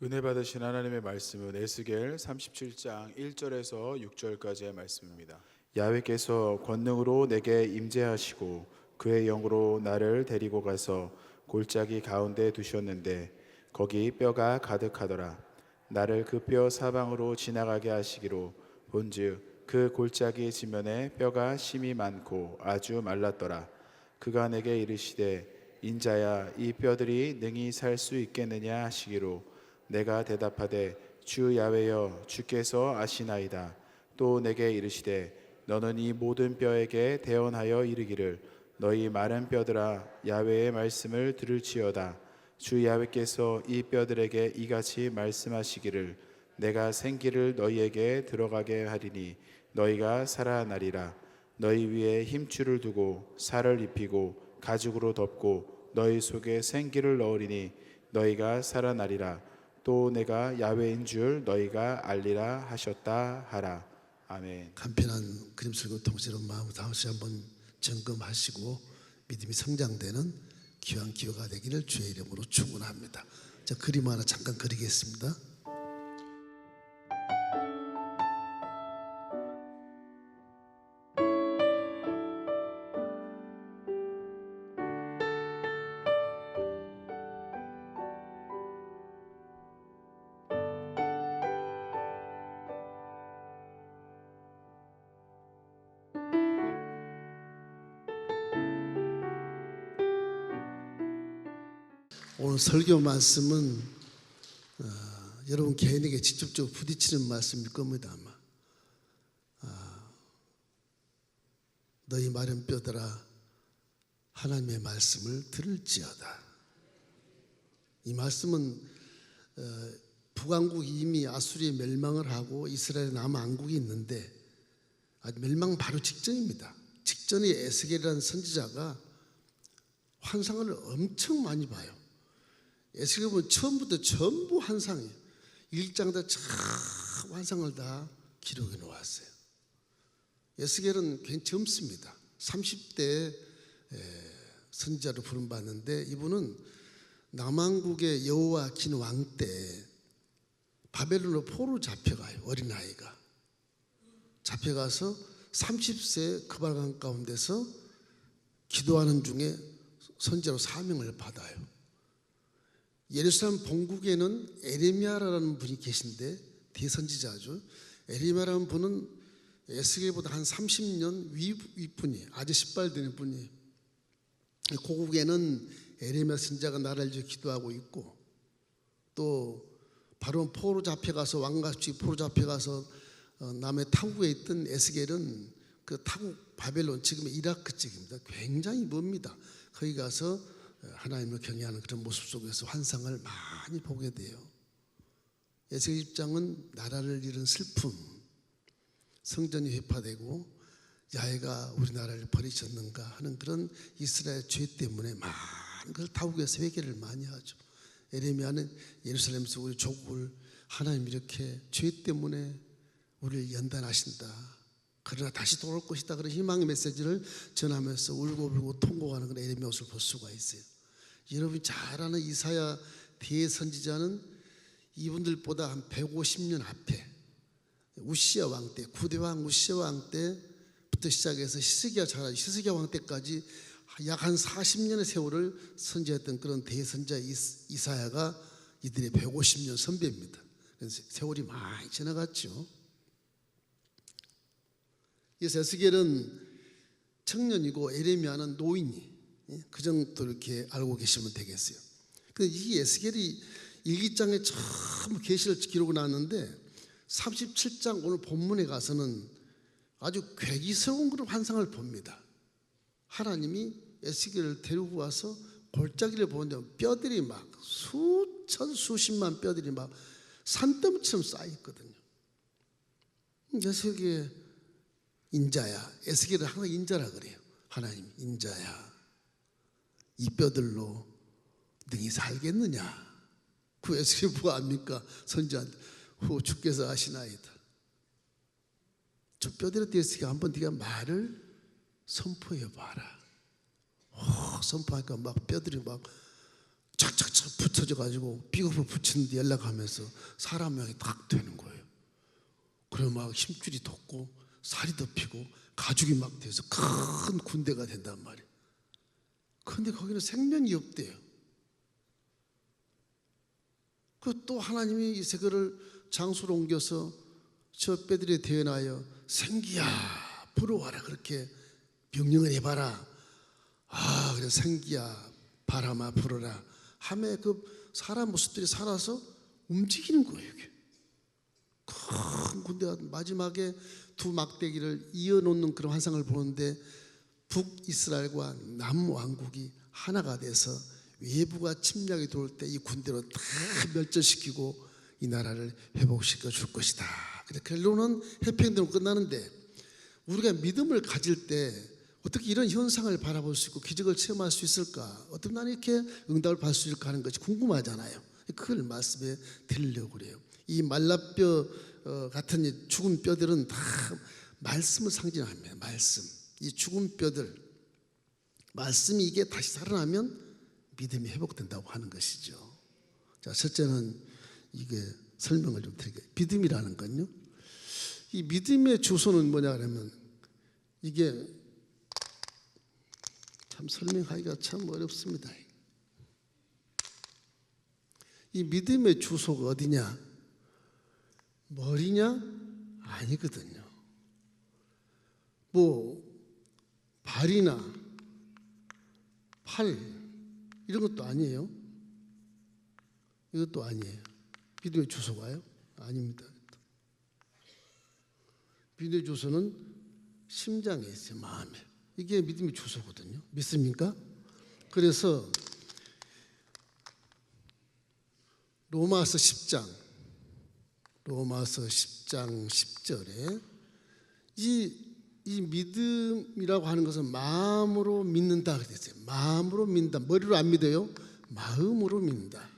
은혜 받으신 하나님의 말씀은 에스겔 37장 1절에서 6절까지의 말씀입니다. 야훼께서 권능으로 내게 임재하시고 그의 영으로 나를 데리고 가서 골짜기 가운데 두셨는데 거기 뼈가 가득하더라. 나를 그 뼈 사방으로 지나가게 하시기로 본즉 그 골짜기 지면에 뼈가 심이 많고 아주 말랐더라. 그가 내게 이르시되 인자야 이 뼈들이 능히 살 수 있겠느냐 하시기로 내가 대답하되 주 야훼여 주께서 아시나이다. 또 내게 이르시되 너는 이 모든 뼈에게 대언하여 이르기를 너희 마른 뼈들아 야훼의 말씀을 들을지어다. 주 야훼께서 이 뼈들에게 이같이 말씀하시기를 내가 생기를 너희에게 들어가게 하리니 너희가 살아나리라. 너희 위에 힘줄을 두고 살을 입히고 가죽으로 덮고 너희 속에 생기를 넣으리니 너희가 살아나리라. 또 내가 야훼인 줄 너희가 알리라 하셨다 하라. 아멘. 간편한 그림 설교 통째로 마음 다시 한번 점검하시고 믿음이 성장되는 귀한 기회가 되기를 주의 이름으로 축원합니다. 자, 그림 하나 잠깐 그리겠습니다. 오늘 설교 말씀은 여러분 개인에게 직접적으로 부딪히는 말씀일 겁니다. 아마 너희 마른 뼈들아 하나님의 말씀을 들을지어다. 이 말씀은 북왕국이 이미 아수리에 멸망을 하고 이스라엘에 남왕국이 있는데 아주 멸망 바로 직전입니다. 직전에 에스겔이라는 선지자가 환상을 엄청 많이 봐요. 에스겔 보면 처음부터 전부 환상이에요. 1장 다 환상을 다 기록해 놓았어요. 에스겔은 굉장히 젊습니다. 30대 선지자로 부름받는데 이분은 남왕국의 여호와긴 왕 때 바벨론으로 포로 잡혀가요. 어린아이가 잡혀가서 30세 그발강 가운데서 기도하는 중에 선지자로 사명을 받아요. 예루살렘 본국에는 에레미야라는 분이 계신데 대선지자죠. 에레미야라는 분은 에스겔보다 한 30년 윗분이에요. 아주 신발되는 분이에요. 고국에는 에레미야 선지자가 나라를 위해 기도하고 있고 또 바로 포로 잡혀가서 왕같이 포로 잡혀가서 남의 타국에 있던 에스겔은 그 타국 바벨론 지금의 이라크 쪽입니다. 굉장히 멉니다. 거기 가서 하나님을 경외하는 그런 모습 속에서 환상을 많이 보게 돼요. 에스겔 입장은 나라를 잃은 슬픔, 성전이 회파되고 야훼가 우리나라를 버리셨는가 하는 그런 이스라엘 죄 때문에 많은 걸 타국에서 회개를 많이 하죠. 에레미야는 예루살렘에서 우리 조국을 하나님 이렇게 죄 때문에 우리를 연단하신다. 그러나 다시 돌아올 것이다. 그런 희망의 메시지를 전하면서 울고 통곡하는 그런 에레미야 모습을 볼 수가 있어요. 여러분이 잘 아는 이사야 대선지자는 이분들보다 한 150년 앞에 우시야 왕 때, 구대왕 우시야 왕 때부터 시작해서 히스기야 왕 때까지 약 한 40년의 세월을 선지했던 그런 대선지자 이사야가 이들의 150년 선배입니다. 그래서 세월이 많이 지나갔죠. 그래서 에스겔은 청년이고 에레미야는 노인이 그 정도 이렇게 알고 계시면 되겠어요. 이 에스겔이 일기장에 처음 계시를 기록을 놨는데 37장 오늘 본문에 가서는 아주 괴기스러운 그런 환상을 봅니다. 하나님이 에스겔을 데리고 와서 골짜기를 보는데 뼈들이 막 수십만 뼈들이 막 산더미처럼 쌓여있거든요. 에스겔의 인자야. 에스겔은 항상 인자라 그래요. 하나님 인자야. 이 뼈들로 능히 살겠느냐? 그 에스겔이 뭐 압니까? 선지자한테 주께서 아시나이다. 저 뼈들에 대해서 한번 네가 말을 선포해 봐라. 선포하니까 막 뼈들이 막 착착착 붙어져 가지고 비겁을 붙이는데 연락하면서 사람 모양이 딱 되는 거예요. 그러면 막 힘줄이 돋고 살이 덮이고 가죽이 막 돼서 큰 군대가 된단 말이에요. 그런데 거기는 생명이 없대요. 그 또 하나님이 이 세계를 장소로 옮겨서 저 뼈들에 대언하여 생기야 불어와라 그렇게 명령을 해봐라. 아 그래 생기야 바람아 불어라 하며 그 사람 모습들이 살아서 움직이는 거예요. 이게 큰 군대가 마지막에 두 막대기를 이어놓는 그런 환상을 보는데 북이스라엘과 남왕국이 하나가 돼서 외부가 침략이 들어올 때 이 군대로 다 멸절시키고 이 나라를 회복시켜 줄 것이다. 근데 결론은 해피엔딩으로 끝나는데 우리가 믿음을 가질 때 어떻게 이런 현상을 바라볼 수 있고 기적을 체험할 수 있을까? 어떻게 나는 이렇게 응답을 받을 수 있을까 하는 것이 궁금하잖아요. 그걸 말씀에 드리려고 그래요. 이 말라뼈 같은 이 죽은 뼈들은 다 말씀을 상징합니다. 말씀. 이 죽은 뼈들 말씀이 이게 다시 살아나면 믿음이 회복된다고 하는 것이죠. 자, 첫째는 이게 설명을 좀 드릴게요. 믿음이라는 건요. 이 믿음의 주소는 뭐냐 그러면 이게 참 설명하기가 참 어렵습니다. 이 믿음의 주소가 어디냐? 머리냐? 아니거든요. 뭐 발이나 팔 이런 것도 아니에요. 이것도 아니에요. 믿음의 주소가요? 아닙니다. 믿음의 주소는 심장에 있어요. 마음에. 이게 믿음의 주소거든요. 믿습니까? 그래서 로마서 10장 10절에 이 믿음이라고 하는 것은 마음으로 믿는다 그랬어요. 마음으로 믿는다. 머리로 안 믿어요. 마음으로 믿는다.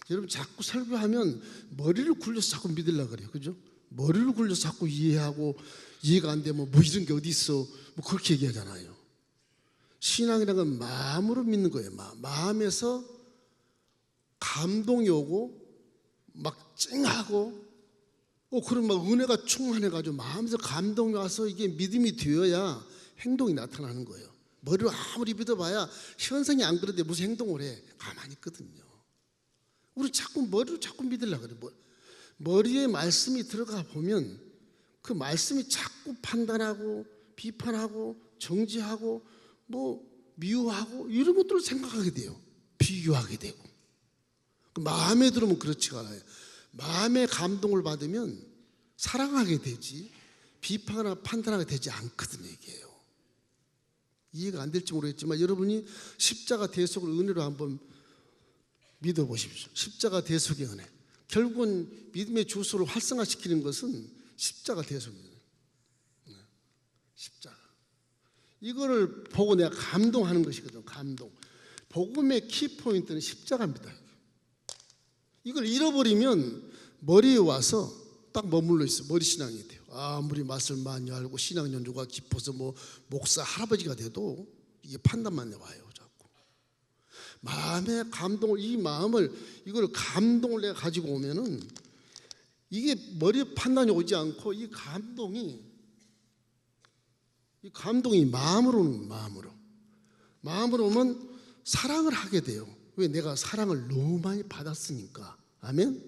여러분 자꾸 설교하면 머리를 굴려서 자꾸 믿으려고 그래요. 그죠? 머리를 굴려서 자꾸 이해하고 이해가 안 되면 뭐 이런 게 어디 있어. 뭐 그렇게 얘기하잖아요. 신앙이라는 건 마음으로 믿는 거예요. 마음에서 감동이 오고 막 찡하고 그런 막 은혜가 충만해가지고 마음에서 감동이 와서 이게 믿음이 되어야 행동이 나타나는 거예요. 머리로 아무리 믿어봐야 현상이 안 그런데 무슨 행동을 해? 가만히 있거든요. 우리 자꾸 머리로 자꾸 믿으려고 그래. 머리에 말씀이 들어가 보면 그 말씀이 자꾸 판단하고 비판하고 정지하고 뭐 미워하고 이런 것들을 생각하게 돼요. 비교하게 되고. 마음에 들으면 그렇지가 않아요. 마음의 감동을 받으면 사랑하게 되지 비판하거나 판단하게 되지 않거든요. 이게요. 이해가 안 될지 모르겠지만 여러분이 십자가 대속을 은혜로 한번 믿어보십시오. 십자가 대속의 은혜. 결국은 믿음의 주소를 활성화시키는 것은 십자가 대속이에요. 십자가. 이거를 보고 내가 감동하는 것이거든요. 감동. 복음의 키포인트는 십자가입니다. 이걸 잃어버리면 머리에 와서 딱 머물러 있어. 머리 신앙이 돼요. 아무리 맛을 많이 알고 신앙 연조가 깊어서 뭐 목사 할아버지가 돼도 이게 판단만 와요. 자꾸 마음의 감동을 이 마음을 이걸 감동을 내가 가지고 오면은 이게 머리에 판단이 오지 않고 이 감동이 마음으로 오는 마음으로 오면 사랑을 하게 돼요. 왜? 내가 사랑을 너무 많이 받았으니까. 아멘.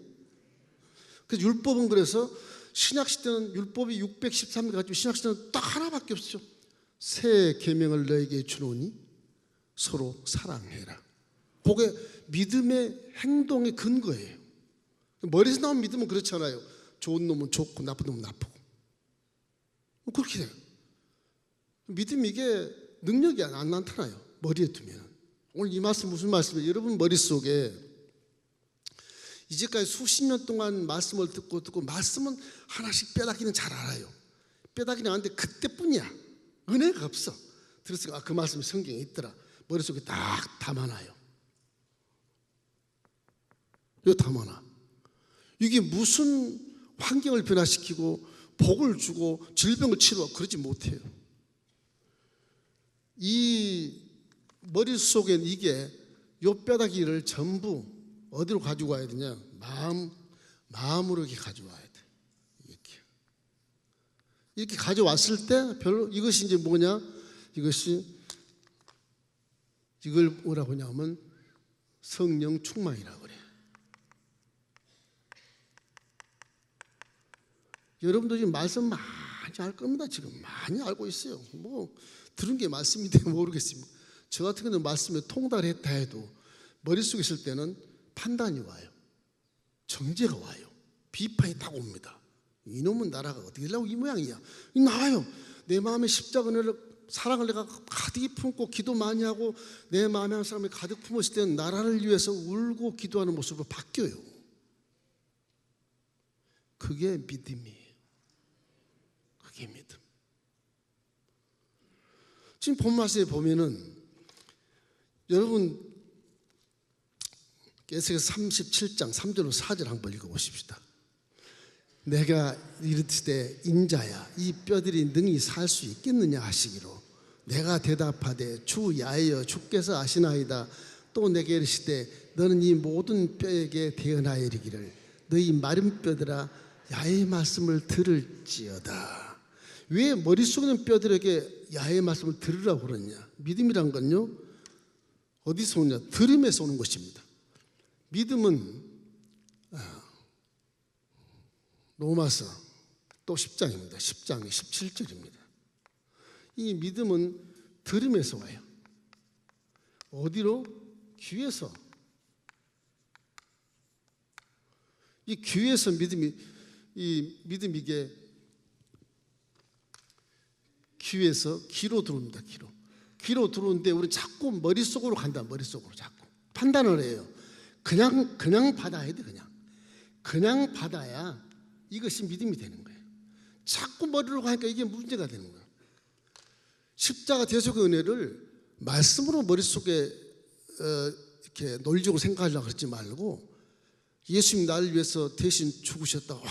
그래서 율법은 그래서 신약시대는 율법이 613개 가지고 신약시대는 딱 하나밖에 없죠. 새 계명을 너에게 주노니 서로 사랑해라. 그게 믿음의 행동의 근거예요. 머리에서 나온 믿음은 그렇잖아요. 좋은 놈은 좋고 나쁜 놈은 나쁘고 그렇게 돼요. 믿음이 이게 능력이 안 나타나요. 머리에 두면. 오늘 이 말씀 무슨 말씀이에요? 여러분 머릿속에 이제까지 수십 년 동안 말씀을 듣고 말씀은 하나씩 빼닫기는 잘 알아요. 빼닫기는 아는데 그때뿐이야. 은혜가 없어. 들었으니까 그 말씀이 성경에 있더라. 머릿속에 딱 담아놔요. 이거 담아놔. 이게 무슨 환경을 변화시키고 복을 주고 질병을 치료하고 그러지 못해요. 이 머릿속엔 이게 요 뼈다귀를 전부 어디로 가지고 와야 되냐? 마음으로 이렇게 가져와야 돼. 이렇게 가져왔을 때 별로 이것이 이제 뭐냐? 이걸 뭐라고 하냐면 성령 충만이라고 그래. 여러분도 지금 말씀 많이 알 겁니다. 지금 많이 알고 있어요. 뭐 들은 게 말씀인데 모르겠습니다. 저 같은 경우는 말씀에 통달했다 해도 머릿속에 있을 때는 판단이 와요. 정죄가 와요. 비판이 딱 옵니다. 이놈은 나라가 어떻게 되려고 이 모양이야. 나와요. 내 마음에 십자가를 사랑을 내가 가득히 품고 기도 많이 하고 내 마음에 한 사람이 가득 품었을 때는 나라를 위해서 울고 기도하는 모습으로 바뀌어요. 그게 믿음이에요. 그게 믿음. 지금 본 말씀에 보면은 여러분 에스겔서 37장 3절로 4절 한번 읽어보십시다. 내가 이르시되 인자야 이 뼈들이 능히 살 수 있겠느냐 하시기로 내가 대답하되 주 야훼여 주께서 아시나이다. 또 내게 이르시되 너는 이 모든 뼈에게 대언하여 이르기를 너희 마른 뼈들아 야훼의 말씀을 들을지어다. 왜 머릿속에 있는 뼈들에게 야훼의 말씀을 들으라고 그러냐? 믿음이란 건요 어디서 오냐? 들음에서 오는 것입니다. 믿음은 로마서 또 10장입니다. 10장 17절입니다. 이 믿음은 들음에서 와요. 어디로? 귀에서. 이 귀에서 믿음이 이게 귀에서 귀로 들어옵니다. 귀로 들어오는데 우리 자꾸 머릿속으로 간다. 머릿속으로 자꾸 판단을 해요. 그냥 받아야 돼. 그냥 받아야 이것이 믿음이 되는 거예요. 자꾸 머리로 가니까 이게 문제가 되는 거예요. 십자가 대속의 은혜를 말씀으로 머릿속에 이렇게 논리적으로 생각하려고 그러지 말고 예수님 나를 위해서 대신 죽으셨다. 와,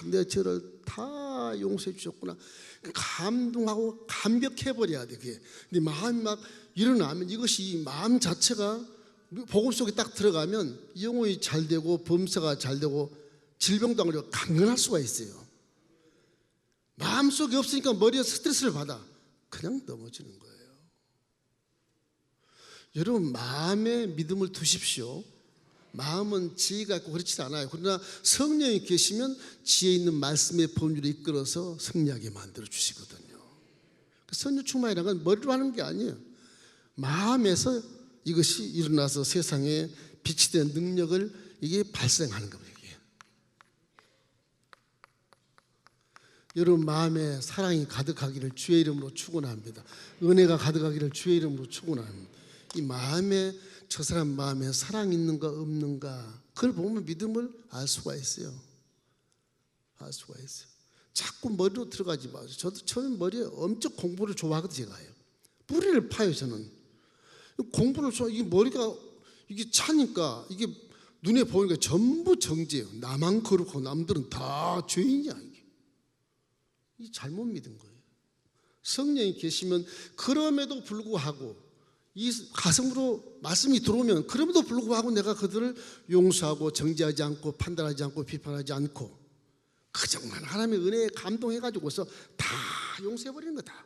내 죄를 다 용서해 주셨구나. 감동하고 감격해버려야 돼. 그게. 근데 마음이 막 일어나면 이것이 이 마음 자체가 복음 속에 딱 들어가면 영혼이 잘 되고 범사가 잘 되고 질병도 안 걸리고 강건할 수가 있어요. 마음속에 없으니까 머리에 스트레스를 받아. 그냥 넘어지는 거예요. 여러분 마음에 믿음을 두십시오. 마음은 지혜가 있고 그렇지 않아요. 그러나 성령이 계시면 지혜 있는 말씀의 법률을 이끌어서 승리하게 만들어 주시거든요. 성령 충만이라는 건 머리로 하는 게 아니에요. 마음에서 이것이 일어나서 세상에 빛이 된 능력을 이게 발생하는 겁니다. 이게. 여러분 마음에 사랑이 가득하기를 주의 이름으로 축원합니다. 은혜가 가득하기를 주의 이름으로 축원합니다. 이 마음에 저 사람 마음에 사랑이 있는가 없는가 그걸 보면 믿음을 알 수가 있어요. 알 수가 있어요. 자꾸 머리로 들어가지 마세요. 저는 머리에 엄청 공부를 좋아하거든요. 제가요. 뿌리를 파요. 저는 공부를 좋아. 이게 머리가 이게 차니까 이게 눈에 보니까 전부 정죄예요. 나만 거룩하고 남들은 다 죄인이야. 이게 잘못 믿은 거예요. 성령이 계시면 그럼에도 불구하고 이 가슴으로 말씀이 들어오면 그럼에도 불구하고 내가 그들을 용서하고 정죄하지 않고 판단하지 않고 비판하지 않고 그정만 하나님의 은혜에 감동해가지고서 다 용서해버리는 거다.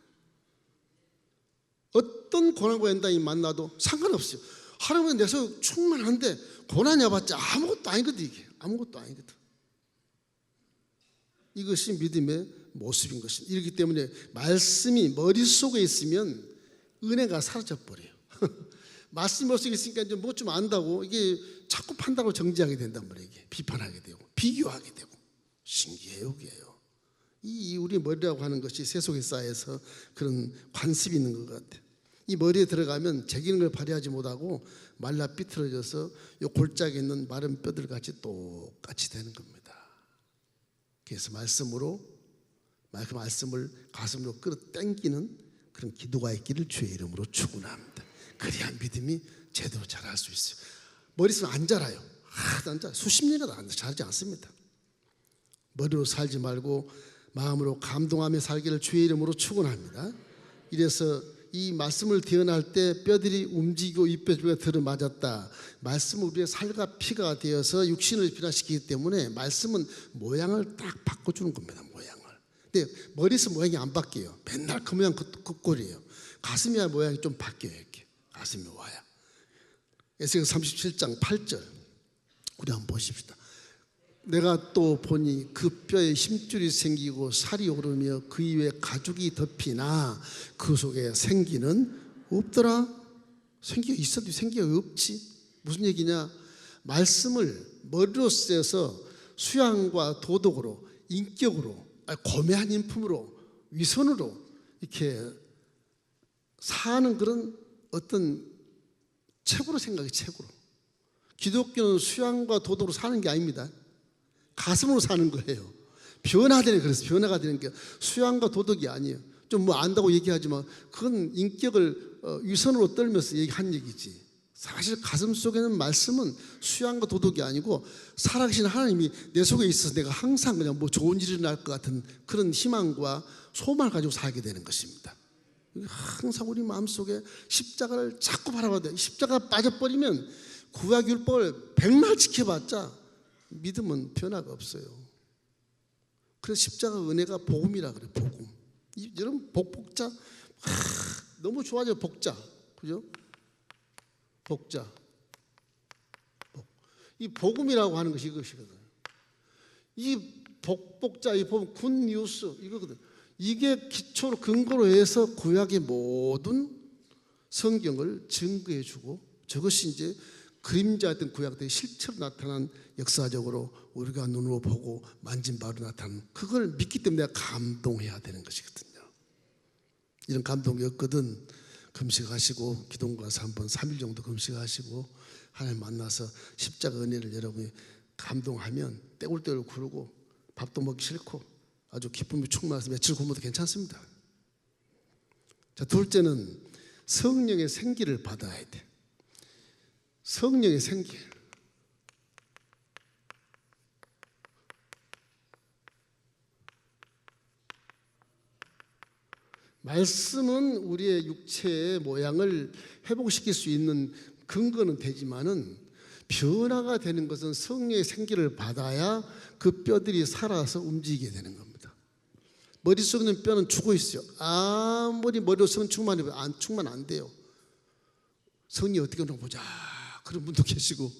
어떤 고난과 연단이 만나도 상관없어요. 하나님은 내서 충만한데 고난이 와봤자 아무것도 아니거든. 이게 아무것도 아니거든. 이것이 믿음의 모습인 것입니다. 이렇기 때문에 말씀이 머릿속에 있으면 은혜가 사라져버려요. 말씀이 머릿속에 있으니까 이제 뭐 좀 안다고 이게 자꾸 판단하고 정지하게 된단 말이에요. 이게 비판하게 되고 비교하게 되고 신기해요. 그게요. 이 우리 머리라고 하는 것이 세속에 쌓여서 그런 관습이 있는 것 같아요. 이 머리에 들어가면 제기능을 발휘하지 못하고 말라 삐뚤어져서 이 골짜기에 있는 마른 뼈들 같이 똑같이 되는 겁니다. 그래서 말씀으로 그 말씀을 가슴으로 끌어당기는 그런 기도가 있기를 주의 이름으로 축원합니다. 그래야 믿음이 제대로 자랄 수 있어요. 머릿속에 안 자라요. 안 자라요. 수십 년이라도 자라지 않습니다. 머리로 살지 말고 마음으로 감동하며 살기를 주의 이름으로 축원합니다. 이래서 이 말씀을 대언할 때 뼈들이 움직이고 입뼈가 들어맞았다. 말씀은 우리의 살과 피가 되어서 육신을 변화시키기 때문에 말씀은 모양을 딱 바꿔주는 겁니다. 모양을. 근데 머리에서 모양이 안 바뀌어요. 맨날 그 모양 그 꼴이에요. 가슴이야 모양이 좀 바뀌어요. 이렇게 가슴이 와야. 에스겔 37장 8절 우리 한번 보십시다. 내가 또 보니 그 뼈에 힘줄이 생기고 살이 오르며 그 위에 가죽이 덮이나 그 속에 생기는 없더라. 생기가 있어도 생기가 없지. 무슨 얘기냐? 말씀을 머리로 써서 수양과 도덕으로 인격으로 고매한 인품으로 위선으로 이렇게 사는 그런 어떤 책으로 생각해. 책으로. 기독교는 수양과 도덕으로 사는 게 아닙니다. 가슴으로 사는 거예요. 변화되는, 그래서 변화가 되는 게 수양과 도덕이 아니에요. 좀 뭐 안다고 얘기하지만 그건 인격을 위선으로 떨면서 얘기한 얘기지. 사실 가슴 속에는 말씀은 수양과 도덕이 아니고 살아계신 하나님이 내 속에 있어서 내가 항상 그냥 뭐 좋은 일이 날 것 같은 그런 희망과 소망을 가지고 살게 되는 것입니다. 항상 우리 마음속에 십자가를 자꾸 바라봐야 돼. 십자가 빠져버리면 구약율법을 백날 지켜봤자 믿음은 변화가 없어요. 그래서 십자가 은혜가 복음이라 그래. 복음. 여러분 복자 너무 좋아져. 복자, 그죠? 복자. 이 복음이라고 하는 것이 이것이거든. 이 복자 이 보면 굿 뉴스 이거거든. 이게 기초로 근거로 해서 구약의 모든 성경을 증거해주고 저것이 이제 그림자였던 구약들이 실체로 나타난 역사적으로 우리가 눈으로 보고 만진 바로 나타나는 그걸 믿기 때문에 내가 감동해야 되는 것이거든요. 이런 감동이 없거든. 금식하시고 기도원 가서 한번 3일 정도 금식하시고 하나님 만나서 십자가 은혜를 여러분이 감동하면 떼굴떼굴 구르고 밥도 먹기 싫고 아주 기쁨이 충만해서 며칠 굶어도 괜찮습니다. 자, 둘째는 성령의 생기를 받아야 돼. 성령의 생기. 말씀은 우리의 육체의 모양을 회복시킬 수 있는 근거는 되지만은 변화가 되는 것은 성령의 생기를 받아야 그 뼈들이 살아서 움직이게 되는 겁니다. 머릿속에 있는 뼈는 죽어 있어요. 아무리 머리로 성 충만해도 충만 안 돼요. 성령이 어떻게 하나 보자. 그런 분도 계시고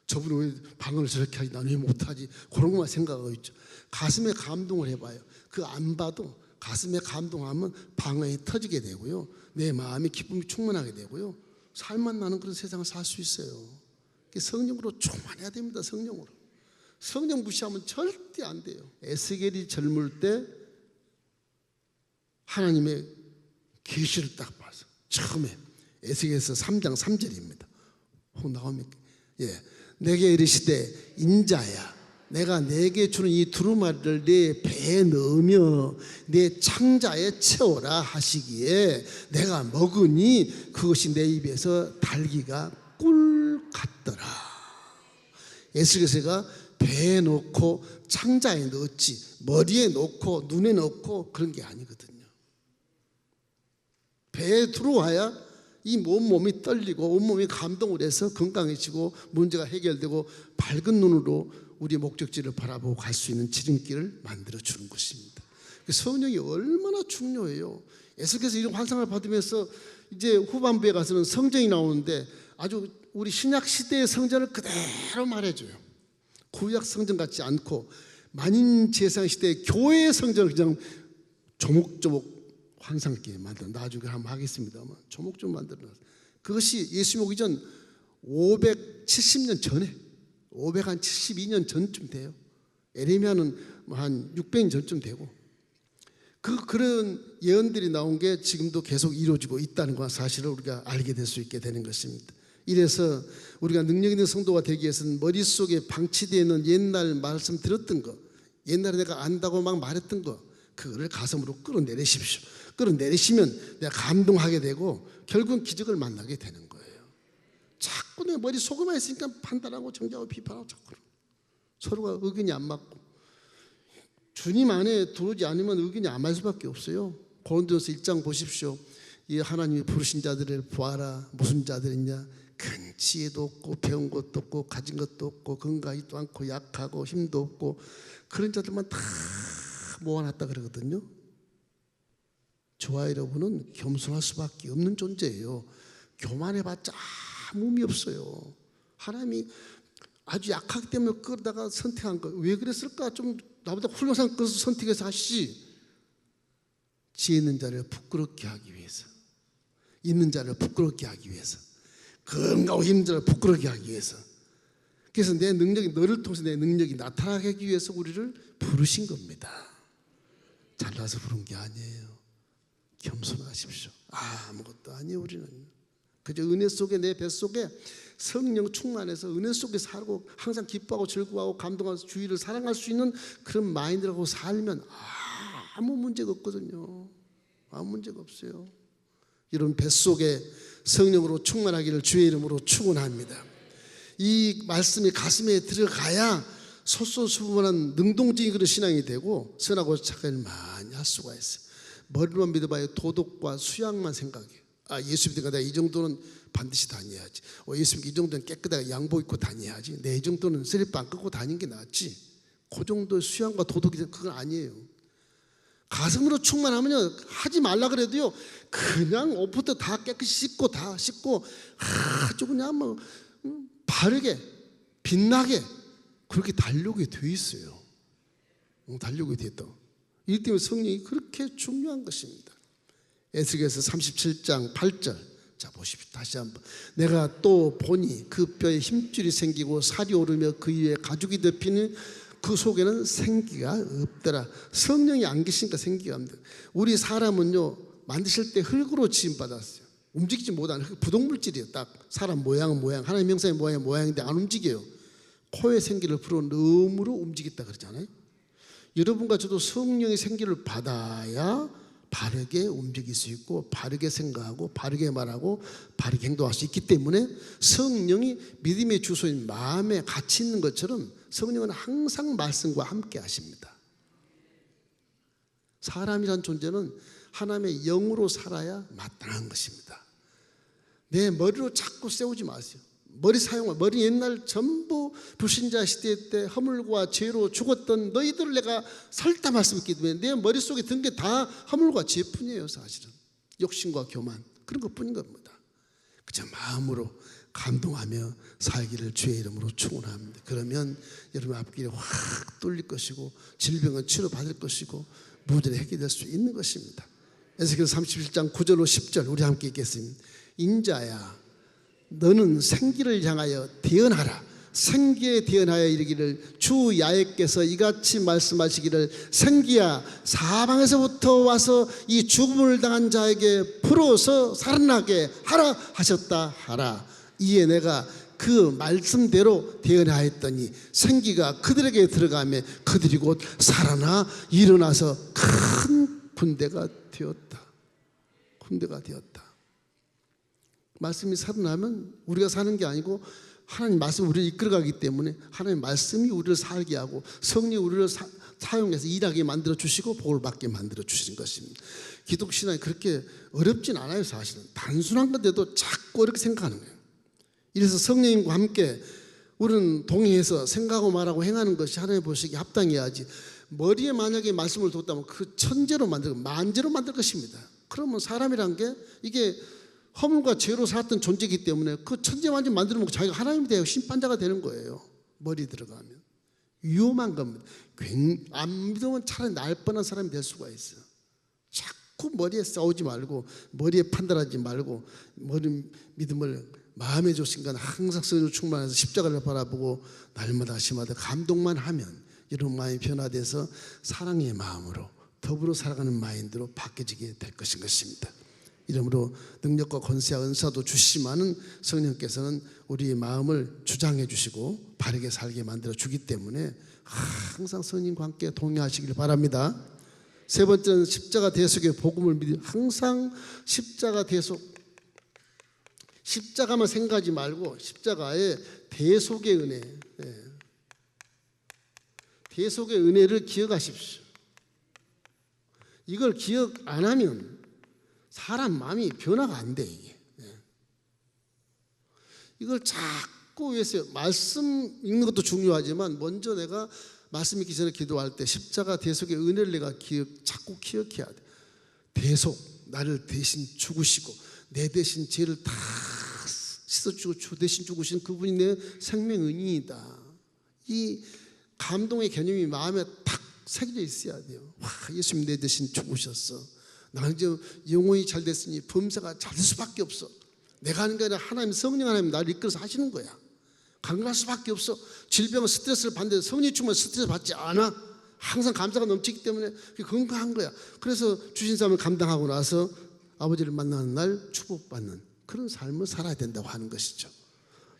저분은 왜 방언을 저렇게 하지 나는 왜 못하지 그런 것만 생각하고 있죠. 가슴에 감동을 해봐요. 그 안 봐도 가슴에 감동하면 방언이 터지게 되고요. 내 마음이 기쁨이 충만하게 되고요. 살만 나는 그런 세상을 살 수 있어요. 성령으로 충만해야 됩니다. 성령으로. 성령 무시하면 절대 안 돼요. 에스겔이 젊을 때 하나님의 계시를 딱 봐서 처음에 에스겔에서 3장 3절입니다. 혹 나옵니까? 예, 내게 이르시되 인자야 내가 내게 주는 이 두루마리를 내 배에 넣으며 내 창자에 채워라 하시기에 내가 먹으니 그것이 내 입에서 달기가 꿀 같더라. 에스겔서가 배에 넣고 창자에 넣었지 머리에 넣고 눈에 넣고 그런 게 아니거든요. 배에 들어와야 이 몸이 떨리고 온몸이 감동을 해서 건강해지고 문제가 해결되고 밝은 눈으로 우리의 목적지를 바라보고 갈 수 있는 지름길을 만들어주는 것입니다. 성령이 얼마나 중요해요. 에스겔에서 이런 환상을 받으면서 이제 후반부에 가서는 성전이 나오는데 아주 우리 신약 시대의 성전을 그대로 말해줘요. 구약 성전 같지 않고 만인제상 시대의 교회의 성전을 그냥 조목조목 환상 있게 만들어 나중에 한번 하겠습니다만 조목조목 만들어놨어요. 그것이 예수 오기 전 570년 전에 572년 전쯤 돼요. 에레미야는 한 600년 전쯤 되고 그런 예언들이 나온 게 지금도 계속 이루어지고 있다는 건 사실을 우리가 알게 될 수 있게 되는 것입니다. 이래서 우리가 능력 있는 성도가 되기 위해서는 머릿속에 방치되어 있는 옛날 말씀 들었던 거 옛날에 내가 안다고 막 말했던 거 그거를 가슴으로 끌어내리십시오. 끌어내리시면 내가 감동하게 되고 결국은 기적을 만나게 되는 거예요. 자꾸 내 머리 속에만 있으니까 판단하고 정죄하고 비판하고 자꾸 서로가 의견이 안 맞고 주님 안에 들어오지 않으면 의견이 안 맞을 수밖에 없어요. 고린도서 1장 보십시오. 이 하나님이 부르신 자들을 보아라. 무슨 자들이냐? 큰 지혜도 없고 배운 것도 없고 가진 것도 없고 건강하지도 않고 약하고 힘도 없고 그런 자들만 다 모아놨다 그러거든요. 저와 여러분은 겸손할 수밖에 없는 존재예요. 교만해봤자 아무 의미 없어요. 하나님이 아주 약하기 때문에 끌다가 선택한 거예요. 왜 그랬을까? 좀 나보다 훌륭한 사람 끌어서 선택해서 하시지. 지혜 있는 자를 부끄럽게 하기 위해서, 있는 자를 부끄럽게 하기 위해서, 건강하고 힘든 자를 부끄럽게 하기 위해서. 그래서 내 능력이, 너를 통해서 내 능력이 나타나게 하기 위해서 우리를 부르신 겁니다. 잘나서 부른 게 아니에요. 겸손하십시오. 아무것도 아니에요. 우리는 그저 은혜 속에, 내 뱃속에 성령 충만해서 은혜 속에 살고 항상 기뻐하고 즐거워하고 감동하면서 주위를 사랑할 수 있는 그런 마인드라고 살면 아무 문제가 없거든요. 아무 문제가 없어요. 이런 뱃속에 성령으로 충만하기를 주의 이름으로 축원합니다. 이 말씀이 가슴에 들어가야 솔솔수범한 능동적인 그런 신앙이 되고 선하고 착한 일 많이 할 수가 있어요. 머리로만 믿어봐요. 도덕과 수양만 생각해. 예수 믿으니까 내가 이 정도는 반드시 다녀야지. 예수 믿으니까 이 정도는 깨끗하게 양복 입고 다녀야지. 내 이 정도는 슬리퍼 안 끊고 다니는 게 낫지. 그 정도의 수양과 도덕이 그건 아니에요. 가슴으로 충만하면요, 하지 말라 그래도요, 그냥 옷부터 다 깨끗이 씻고 다 씻고 아주 그냥 뭐 바르게 빛나게 그렇게 달려오게 돼 있어요. 달려오게 돼 있다. 이 때문에 성령이 그렇게 중요한 것입니다. 에스겔서 37장 8절. 자, 보십시오. 다시 한번. 내가 또 보니 그 뼈에 힘줄이 생기고 살이 오르며 그 위에 가죽이 덮이는 그 속에는 생기가 없더라. 성령이 안 계시니까 생기가 없는데, 우리 사람은요 만드실 때 흙으로 지음받았어요. 움직이지 못하는 부동물질이에요. 딱 사람 모양은 모양, 하나님 형상의 모양인데 안 움직여요. 코에 생기를 불어넣음으로 움직였다 그러잖아요. 여러분과 저도 성령의 생기를 받아야 바르게 움직일 수 있고 바르게 생각하고 바르게 말하고 바르게 행동할 수 있기 때문에 성령이 믿음의 주소인 마음에 같이 있는 것처럼 성령은 항상 말씀과 함께 하십니다. 사람이란 존재는 하나님의 영으로 살아야 마땅한 것입니다. 내 머리로 자꾸 세우지 마세요. 머리 옛날 전부 불신자 시대 때 허물과 죄로 죽었던 너희들을 내가 살다 말씀했기 때문에 내 머릿속에 든 게 다 허물과 죄뿐이에요. 사실은 욕심과 교만 그런 것뿐인 겁니다. 그저 마음으로 감동하며 살기를 주의 이름으로 축원합니다. 그러면 여러분 앞길이 확 뚫릴 것이고 질병은 치료받을 것이고 무죄를 해결될 수 있는 것입니다. 에스겔 37장 9절로 10절 우리 함께 읽겠습니다. 인자야 너는 생기를 향하여 대언하라. 생기에 대언하여 이르기를 주 야훼께서 이같이 말씀하시기를 생기야 사방에서부터 와서 이 죽음을 당한 자에게 불어서 살아나게 하라 하셨다 하라. 이에 내가 그 말씀대로 대언하였더니 생기가 그들에게 들어가며 그들이 곧 살아나 일어나서 큰 군대가 되었다. 군대가 되었다. 말씀이 살아나면 우리가 사는 게 아니고 하나님 말씀이 우리를 이끌어가기 때문에 하나님 말씀이 우리를 살게 하고 성령이 우리를 사용해서 일하게 만들어 주시고 복을 받게 만들어 주시는 것입니다. 기독신앙이 그렇게 어렵진 않아요. 사실은 단순한 건데도 자꾸 어렵게 생각하는 거예요. 이래서 성령님과 함께 우리는 동의해서 생각하고 말하고 행하는 것이 하나님 보시기에 합당해야지. 머리에 만약에 말씀을 뒀다면 그 천재로 만들고 만재로 만들 것입니다. 그러면 사람이란 게 이게 허물과 죄로 살았던 존재이기 때문에 그 천재만재 만들어 놓고 자기가 하나님이 되고 심판자가 되는 거예요. 머리 들어가면 위험한 겁니다. 안 믿으면 차라리 날 뻔한 사람이 될 수가 있어요. 자꾸 머리에 싸우지 말고 머리에 판단하지 말고 머리 믿음을 마음에 주신 건 항상 성령 충만해서 십자가를 바라보고 날마다 아침마다 감동만 하면 이런 마음이 변화돼서 사랑의 마음으로 더불어 살아가는 마인드로 바뀌어지게 될 것입니다. 이러므로 능력과 권세와 은사도 주시지만은 성령께서는 우리의 마음을 주장해 주시고 바르게 살게 만들어 주기 때문에 항상 성령과 함께 동행하시길 바랍니다. 세 번째는 십자가 대속의 복음을 믿으 항상 십자가 대속 십자가만 생각하지 말고 십자가의 대속의 은혜 대속의 은혜를 기억하십시오. 이걸 기억 안 하면 사람 마음이 변화가 안 돼 이게. 이걸 자꾸 위해서 말씀 읽는 것도 중요하지만 먼저 내가 말씀 읽기 전에 기도할 때 십자가 대속의 은혜를 내가 자꾸 기억해야 돼. 대속, 나를 대신 죽으시고 내 대신 죄를 다 씻어주고 주 대신 죽으신 그분이 내 생명 은인이다. 이 감동의 개념이 마음에 탁 새겨져 있어야 돼요. 와, 예수님 내 대신 죽으셨어. 나는 이제 영혼이 잘 됐으니 범사가 잘 될 수밖에 없어. 내가 하는 게 아니라 하나님, 성령 하나님 나를 이끌어서 하시는 거야. 강건할 수밖에 없어. 질병은 스트레스를 받는데 성령 충만 스트레스 받지 않아. 항상 감사가 넘치기 때문에 건강한 거야. 그래서 주신 삶을 감당하고 나서 아버지를 만나는 날 축복받는 그런 삶을 살아야 된다고 하는 것이죠.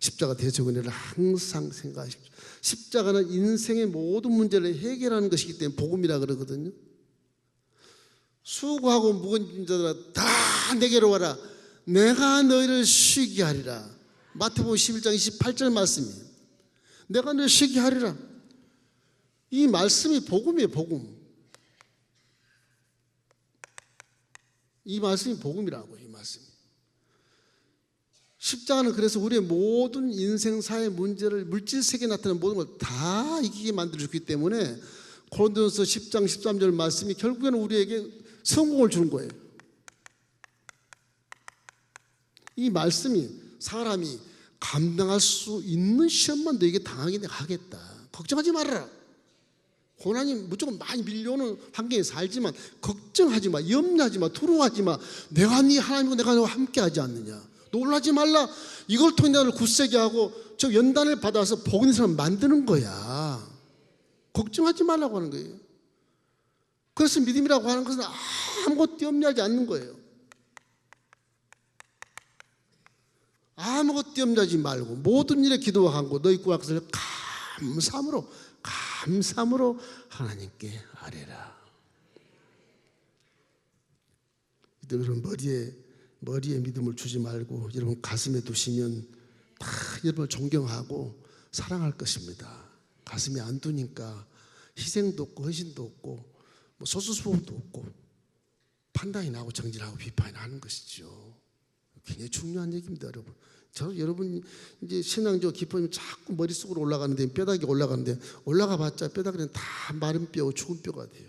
십자가 대속 은혜를 항상 생각하십시오. 십자가는 인생의 모든 문제를 해결하는 것이기 때문에 복음이라 그러거든요. 수고하고 무거운 자들아 다 내게로 와라. 내가 너희를 쉬게 하리라. 마태복음 11장 28절 말씀이에요. 내가 너희를 쉬게 하리라. 이 말씀이 복음이에요. 복음. 이 말씀이 복음이라고. 이 말씀이. 십자가는 그래서 우리의 모든 인생사의 문제를 물질 세계에 나타나는 모든 걸 다 이기게 만들어줬기 때문에 고린도전서 10장 13절 말씀이 결국에는 우리에게 성공을 주는 거예요. 이 말씀이 사람이 감당할 수 있는 시험만 너에게 당하게 하겠다. 걱정하지 말아라. 고난이 무조건 많이 밀려오는 환경에 살지만 걱정하지 마, 염려하지 마, 두려워하지 마. 내가 네 하나님과 내가 너와 함께하지 않느냐. 놀라지 말라. 이걸 통해 나를 굳세게 하고 저 연단을 받아서 복 있는 사람 만드는 거야. 걱정하지 말라고 하는 거예요. 그래서 믿음이라고 하는 것은 아무것도 염려하지 않는 거예요. 아무것도 염려하지 말고 모든 일에 기도와 간구 너희 구할 것을 감사함으로 하나님께 아뢰라. 여러분 머리에 믿음을 주지 말고 여러분 가슴에 두시면 다 여러분을 존경하고 사랑할 것입니다. 가슴에 안 두니까 희생도 없고 헌신도 없고 뭐 소수수복도 없고 판단이 나고 정진하고 비판이 나는 것이죠. 굉장히 중요한 얘기입니다, 여러분. 여러분 이제 신앙적 기쁨이 자꾸 머릿속으로 올라가는데 뼈다귀 올라가는데 올라가봤자 뼈다귀는 다 마른 뼈, 죽은 뼈가 돼요.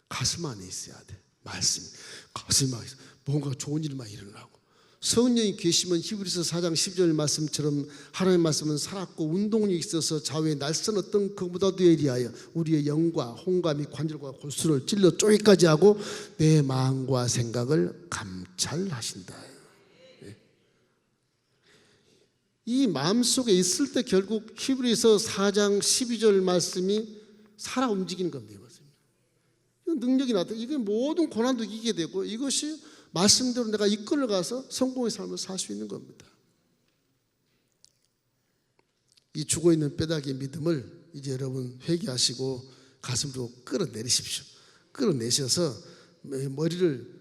가슴 안에 있어야 돼. 말씀이 가슴 안에 있어. 뭔가 좋은 일만 일어나고 성령이 계시면 히브리서 4장 12절 말씀처럼 하나님의 말씀은 살았고 운동력이 있어서 좌우에 날선 어떤 그보다도 예리하여 우리의 영과 혼감이 관절과 골수를 찔러 쪼개까지 하고 내 마음과 생각을 감찰하신다. 이 마음속에 있을 때 결국 히브리서 4장 12절 말씀이 살아 움직이는 겁니다. 능력이 나타나. 이게 모든 고난도 이기게 되고 이것이 말씀대로 내가 이끌어가서 성공의 삶을 살 수 있는 겁니다. 이 죽어있는 뼈다귀의 믿음을 이제 여러분 회개하시고 가슴으로 끌어내리십시오. 끌어내셔서 머리를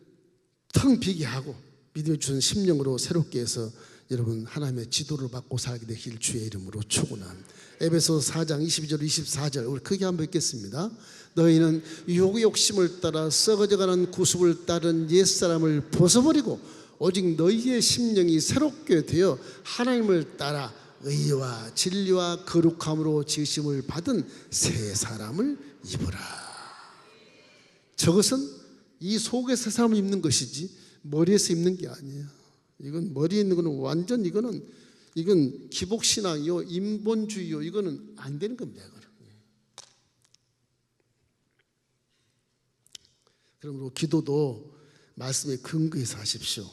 텅 비게 하고 믿음이 주는 심령으로 새롭게 해서 여러분 하나님의 지도를 받고 살게 되길 주의 이름으로 축원합니다. 에베소 4장 22절 24절 우리 크게 한번 읽겠습니다. 너희는 유혹의 욕심을 따라 썩어져가는 구습을 따른 옛사람을 벗어버리고 오직 너희의 심령이 새롭게 되어 하나님을 따라 의와 진리와 거룩함으로 지으심을 받은 새 사람을 입으라. 저것은 이 속에 새 사람을 입는 것이지 머리에서 입는 게 아니에요. 이건 머리에 있는 거는 완전 이건 기복신앙이요 인본주의요 이거는 안 되는 겁니다. 그러므로 기도도 말씀에 근거해서 하십시오.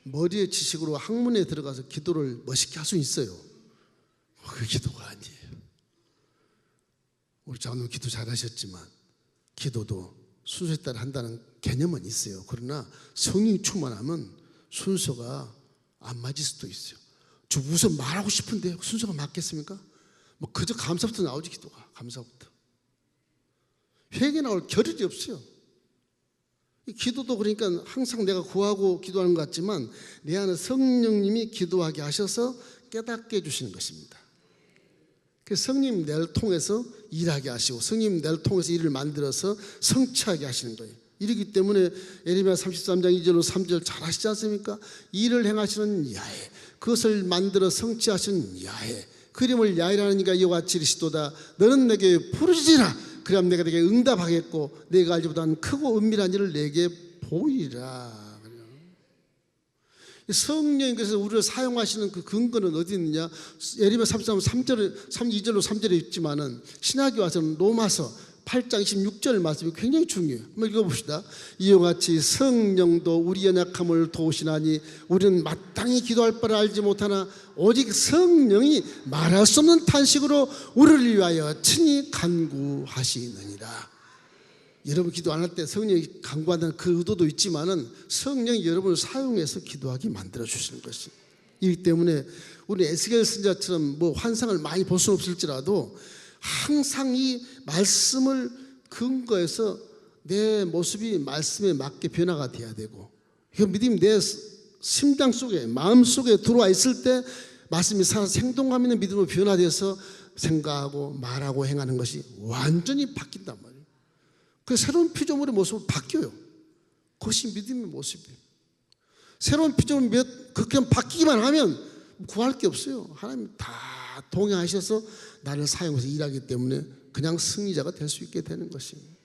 머리의 지식으로 학문에 들어가서 기도를 멋있게 할 수 있어요. 그 기도가 아니에요. 우리 장로님 기도 잘하셨지만 기도도 순서에 따라 한다는 개념은 있어요. 그러나 성령이 충만하면 순서가 안 맞을 수도 있어요. 저 우선 말하고 싶은데 순서가 맞겠습니까? 뭐 그저 감사부터 나오지. 기도가 감사부터 회개 나올 겨를이 없어요. 이 기도도 그러니까 항상 내가 구하고 기도하는 것 같지만 내 안에 성령님이 기도하게 하셔서 깨닫게 해주시는 것입니다. 그래서 성령님 나를 통해서 일하게 하시고 성령님 나를 통해서 일을 만들어서 성취하게 하시는 거예요. 이러기 때문에 에레미야 33장 2절로 3절 잘 아시지 않습니까? 일을 행하시는 야훼, 그것을 만들어 성취하시는 야훼, 그 이름을 야훼라는 이가 이와 같이 이르시도다. 너는 내게 부르짖으라. 그럼 내가 내게 응답하겠고 내가 알지 못한 크고 은밀한 일을 내게 보이리라. 성령이 그래서 우리를 사용하시는 그 근거는 어디 있느냐? 예레미야 33장 2절로 3절에 있지만은 신학에 와서는 로마서 8장 26절 말씀이 굉장히 중요해요. 한번 읽어봅시다. 이와 같이 성령도 우리 연약함을 도우시나니 우리는 마땅히 기도할 바를 알지 못하나 오직 성령이 말할 수 없는 탄식으로 우리를 위하여 친히 간구하시느니라. 여러분 기도 안 할 때 성령이 간구한다는 그 의도도 있지만은 성령이 여러분을 사용해서 기도하게 만들어 주시는 것이. 이기 때문에 우리 에스겔 선지자처럼 뭐 환상을 많이 볼 수는 없을지라도 항상 이 말씀을 근거해서 내 모습이 말씀에 맞게 변화가 돼야 되고, 그 믿음이 내 심장 속에 마음 속에 들어와 있을 때 말씀이 살아서 생동감 있는 믿음으로 변화돼서 생각하고 말하고 행하는 것이 완전히 바뀐단 말이에요. 그 새로운 피조물의 모습으로 바뀌어요. 그것이 믿음의 모습이에요. 새로운 피조물이 그렇게 바뀌기만 하면 구할 게 없어요. 하나님 다 동행하셔서 나를 사용해서 일하기 때문에 그냥 승리자가 될 수 있게 되는 것입니다.